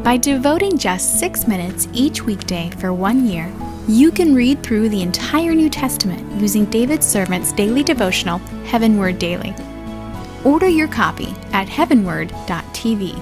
By devoting just 6 minutes each weekday for 1 year, you can read through the entire New Testament using David's servant's daily devotional, HeavenWord Daily. Order your copy at heavenword.tv.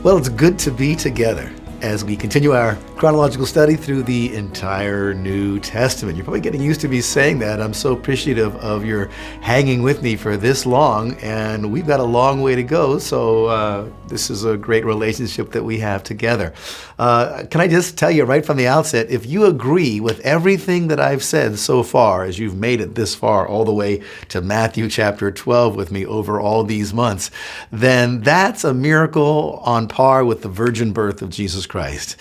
Well, it's good to be together as we continue our chronological study through the entire New Testament. You're probably getting used to me saying that. I'm so appreciative of your hanging with me for this long, and we've got a long way to go, so this is a great relationship that we have together. Can I just tell you right from the outset, if you agree with everything that I've said so far, as you've made it this far, all the way to Matthew chapter 12 with me over all these months, then that's a miracle on par with the virgin birth of Jesus Christ.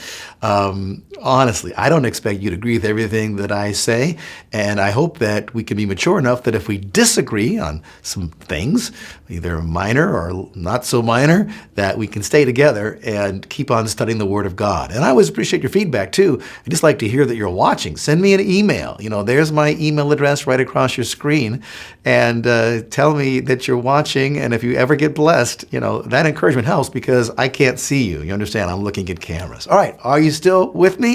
Honestly, I don't expect you to agree with everything that I say, and I hope that we can be mature enough that if we disagree on some things, either minor or not so minor, that we can stay together and keep on studying the Word of God. And I always appreciate your feedback too. I just like to hear that you're watching. Send me an email. There's my email address right across your screen, and tell me that you're watching. And if you ever get blessed, that encouragement helps because I can't see you. You understand? I'm looking at cameras. All right. Are you still with me?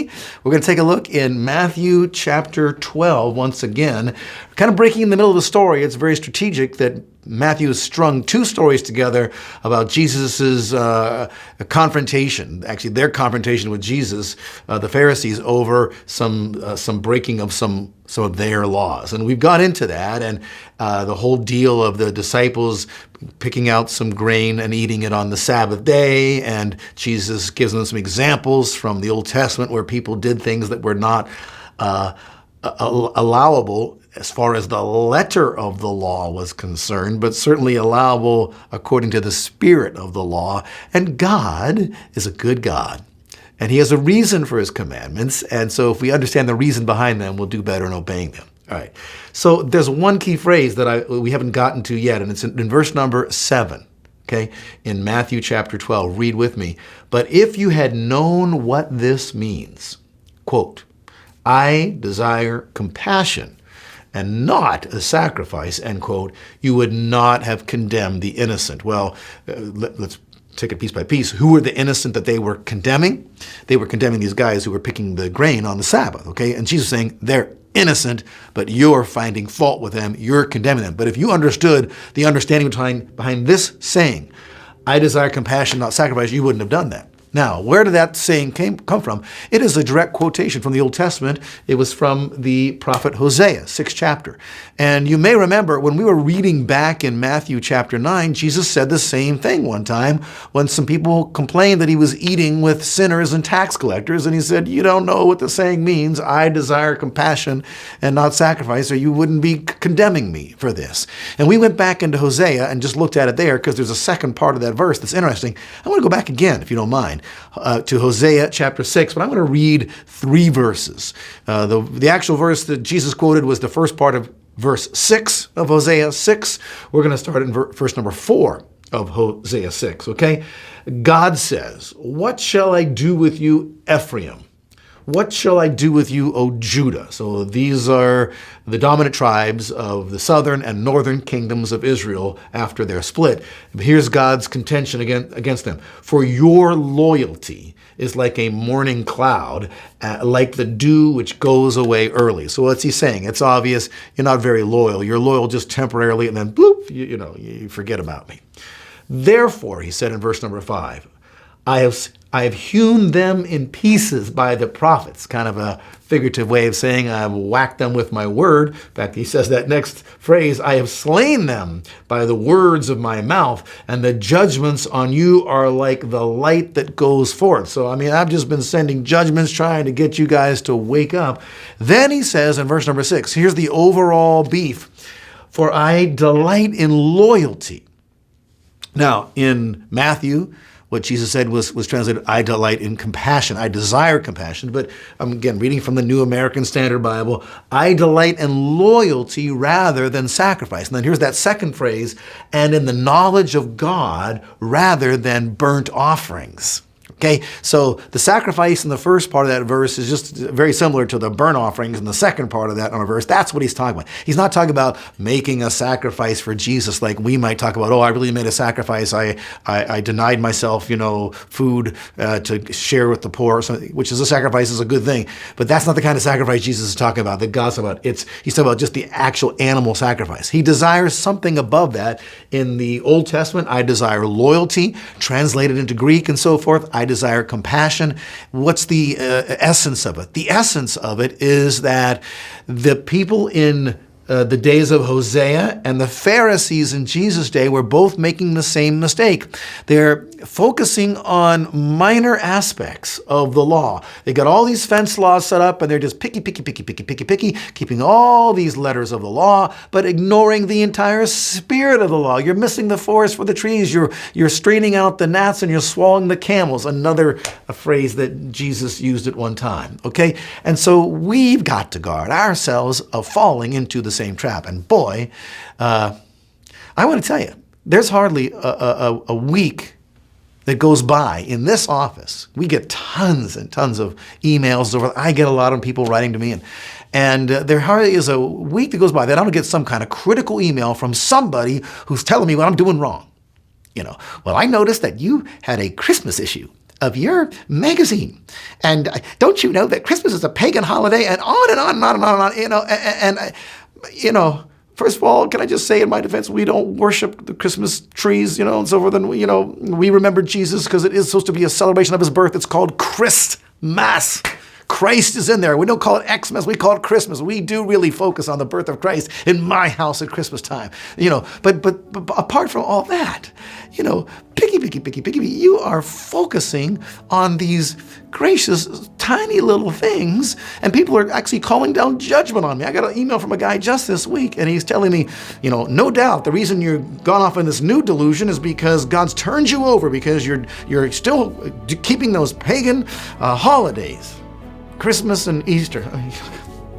We're going to take a look in Matthew chapter 12 once again. Kind of breaking in the middle of the story. It's very strategic that Matthew has strung two stories together about Jesus' confrontation, actually their confrontation with Jesus, the Pharisees, over some breaking of some of their laws. And we've got into that, and the whole deal of the disciples picking out some grain and eating it on the Sabbath day, and Jesus gives them some examples from the Old Testament where people did things that were not allowable as far as the letter of the law was concerned, but certainly allowable according to the spirit of the law. And God is a good God, and He has a reason for His commandments. And so if we understand the reason behind them, we'll do better in obeying them. All right. So there's one key phrase that we haven't gotten to yet, and it's in verse number 7. Okay, in Matthew chapter 12. Read with me. But if you had known what this means, quote, I desire compassion and not a sacrifice, end quote, you would not have condemned the innocent. Well, let's take it piece by piece. Who were the innocent that they were condemning? They were condemning these guys who were picking the grain on the Sabbath, okay? And Jesus is saying they're innocent, but you're finding fault with them. You're condemning them. But if you understood the understanding behind this saying, I desire compassion, not sacrifice, you wouldn't have done that. Now, where did that saying come from? It is a direct quotation from the Old Testament. It was from the prophet Hosea, 6th chapter. And you may remember when we were reading back in Matthew chapter 9, Jesus said the same thing one time when some people complained that He was eating with sinners and tax collectors. And He said, you don't know what the saying means. I desire compassion and not sacrifice, or you wouldn't be condemning me for this. And we went back into Hosea and just looked at it there because there's a second part of that verse that's interesting. I want to go back again, if you don't mind. To Hosea chapter 6, but I'm going to read 3 verses. The actual verse that Jesus quoted was the first part of verse 6 of Hosea 6. We're going to start in verse number 4 of Hosea 6, okay? God says, what shall I do with you, Ephraim? What shall I do with you, O Judah? So these are the dominant tribes of the southern and northern kingdoms of Israel after their split. Here's God's contention against them. For your loyalty is like a morning cloud, like the dew which goes away early. So what's He saying? It's obvious you're not very loyal. You're loyal just temporarily, and then bloop, you forget about me. Therefore, He said in verse number 5, I have hewn them in pieces by the prophets, kind of a figurative way of saying I've whacked them with my word. In fact, He says that next phrase, I have slain them by the words of my mouth, and the judgments on you are like the light that goes forth. So, I've just been sending judgments trying to get you guys to wake up. Then He says in verse number 6, here's the overall beef, for I delight in loyalty. Now, in Matthew, what Jesus said was translated, I delight in compassion. I desire compassion. But I'm, again, reading from the New American Standard Bible, I delight in loyalty rather than sacrifice. And then here's that second phrase, and in the knowledge of God rather than burnt offerings. Okay, so the sacrifice in the first part of that verse is just very similar to the burnt offerings in the second part of that on a verse. That's what he's talking about. He's not talking about making a sacrifice for Jesus like we might talk about, oh, I really made a sacrifice. I denied myself, food to share with the poor, or something, which is a sacrifice, is a good thing. But that's not the kind of sacrifice Jesus is talking about, that God's talking about. He's talking about just the actual animal sacrifice. He desires something above that. In the Old Testament, I desire loyalty, translated into Greek and so forth. I desire compassion. What's the essence of it? The essence of it is that the people in the days of Hosea and the Pharisees in Jesus' day were both making the same mistake. They're focusing on minor aspects of the law. They got all these fence laws set up, and they're just picky, keeping all these letters of the law, but ignoring the entire spirit of the law. You're missing the forest for the trees. You're straining out the gnats, and you're swallowing the camels. Another phrase that Jesus used at one time. Okay? And so we've got to guard ourselves of falling into the same trap. And boy, I want to tell you, there's hardly a week that goes by in this office. We get tons and tons of emails. I get a lot of people writing to me, and there hardly is a week that goes by that I don't get some kind of critical email from somebody who's telling me what I'm doing wrong. Well, I noticed that you had a Christmas issue of your magazine, and don't you know that Christmas is a pagan holiday, and on and on and on and on and on, First of all, can I just say in my defense, we don't worship the Christmas trees, and so forth. And, we remember Jesus because it is supposed to be a celebration of his birth. It's called Christmas. Christ is in there. We don't call it Xmas. We call it Christmas. We do really focus on the birth of Christ in my house at Christmas time. But apart from all that, picky. You are focusing on these gracious, tiny little things, and people are actually calling down judgment on me. I got an email from a guy just this week, and he's telling me, no doubt the reason you're gone off in this new delusion is because God's turned you over because you're still keeping those pagan holidays. Christmas and Easter.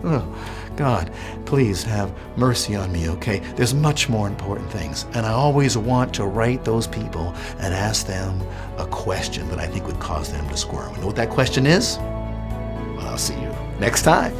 Oh, God, please have mercy on me, okay? There's much more important things. And I always want to write those people and ask them a question that I think would cause them to squirm. You know what that question is? Well, I'll see you next time.